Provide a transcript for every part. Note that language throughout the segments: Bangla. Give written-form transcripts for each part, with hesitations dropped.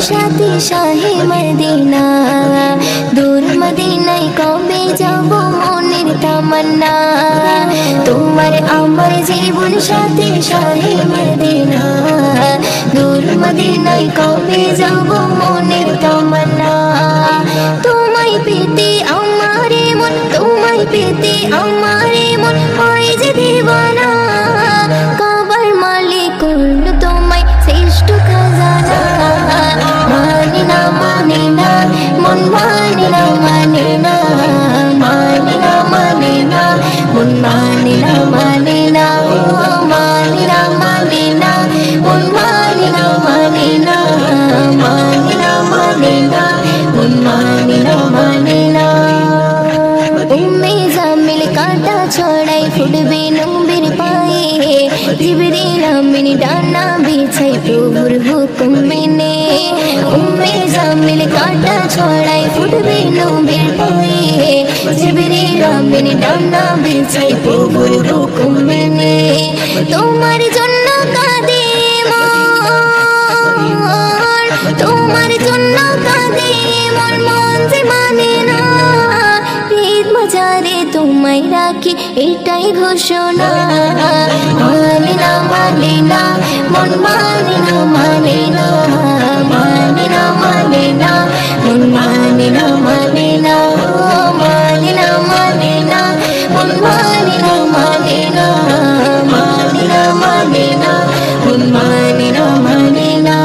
সাথী শাহে মদিনা, দূর মদিনায় কবে যাব মনের তামান্না। তোমার আমার জীবন সাথী শাহে মদিনা, দূর মদিনায় কবে যাব মনের তামান্না। তোমায় পেতে আমারে মন, তোমায় পেতে আমারে মন হয় যে দিবানা। কাবার মালিক করল তোমায় শ্রেষ্ঠ খাজানা। মানে না মানে না মন মানে না মানে না, মানে না মানে না মন মানে না মানে না, মানে না মানে না মন মানে না মানে না, মানে না মানে না মন মানে না মানে না। উম্মে জামিল কাঁটা ছড়াই ফুটবে নবীর পায়ে, জিবরিল আমিন ডানা বিছাই প্রভুর হুকুম মেনে। উম্মে জামিল কাঁটা ছড়াই ফুটবে নবীর পায়ে, জিবরিল আমিন ডানা বিছাই প্রভুর হুকুম মেনে। তোমার জন্য কাঁদে মন, তোমার জন্য কাঁদে মন, মন যে মানে না। ঈদ বাজারে তোমায় রাখি এটাই ঘোষণা। মানে না মানে না মন মানে না মানে না, মানে না মানে না মন মানে না মানে না, মানে না মানে না মন মানে না মানে না, মানে না মানে না মন মানে না মানে না।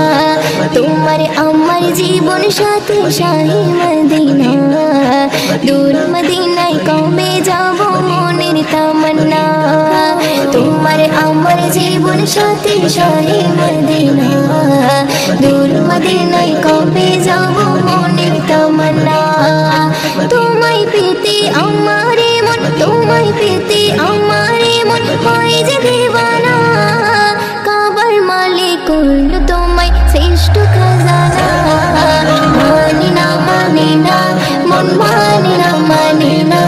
তোমার আমার জীবন সাথী শাহে মদিনা, দূর মদিনায় কবে যাব মনের তামান্না। তোমার আমার জীবন সাথী শাহে মদিনা, দূর মদিনায় কবে যাব মনের তামান্না। তোমায় পেতে আমারে মন, তোমায় পেতে আমারে মন হয় যে দিবানা। কাবার মালিক করল তোমায় শ্রেষ্ঠ খাজানা। মানে না মানে না মন মানে না মানে না,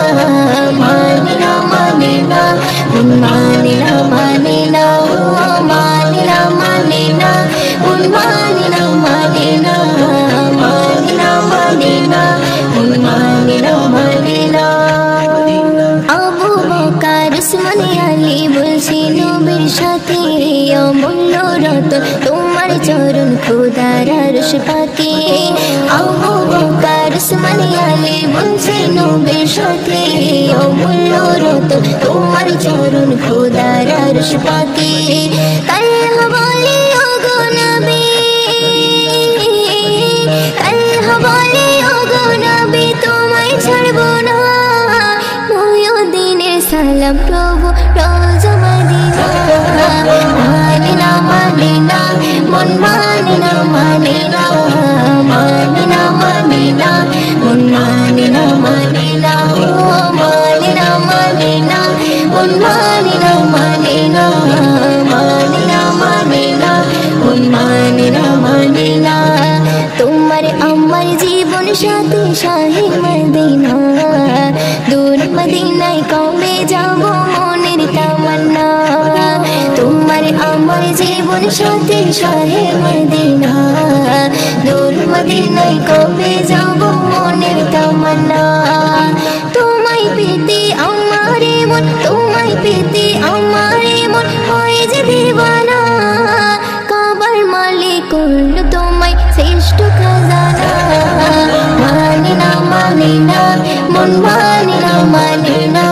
মানে না মানে না মন মানে না মানে না, মানে না মানে না মন মানে না মানে না, মানে না মানে না মন মানে না মানে না। আবু বকর উসমান আলী বলছি নবীর সাথে অমূল্য রতন তোমার চরণ খোদার আরশ পাকে। আবু বকর উসমান আলী বলছি নবীর সাথে অমূল্য রতন তোমার চরণ খোদার আরশ পাকে। তালহা বলে ওগো নবী, তালহা বলে ওগো নবী তোমায় ছাড়বো না। মুহিউদ্দিনের সালাম প্রভু রওজা মদিনা। মানে না মানে না মন মানে না মানে না, মানে না মানে না মন মানে না মানে না, মানে না মানে না মন মানে না মানে না, মানে না মানে না মন মানে না মানে না। তোমার আমার জীবন সাথী শাহে মদিনা, দূর মদিনায় কবে যাব মনের তামান্না। তোমার আমার জীবন সাথী শাহে মদিনা, দূর মদিনায় কবে যাব মনের তামান্না। তোমায় পেতে আমারে মন, তোমায় পেতে আমারে মন হয় যে দিবানা। কাবার মালিক করল তোমায় শ্রেষ্ঠ খাজানা। মানে না মানে না মন মানে না মানে না,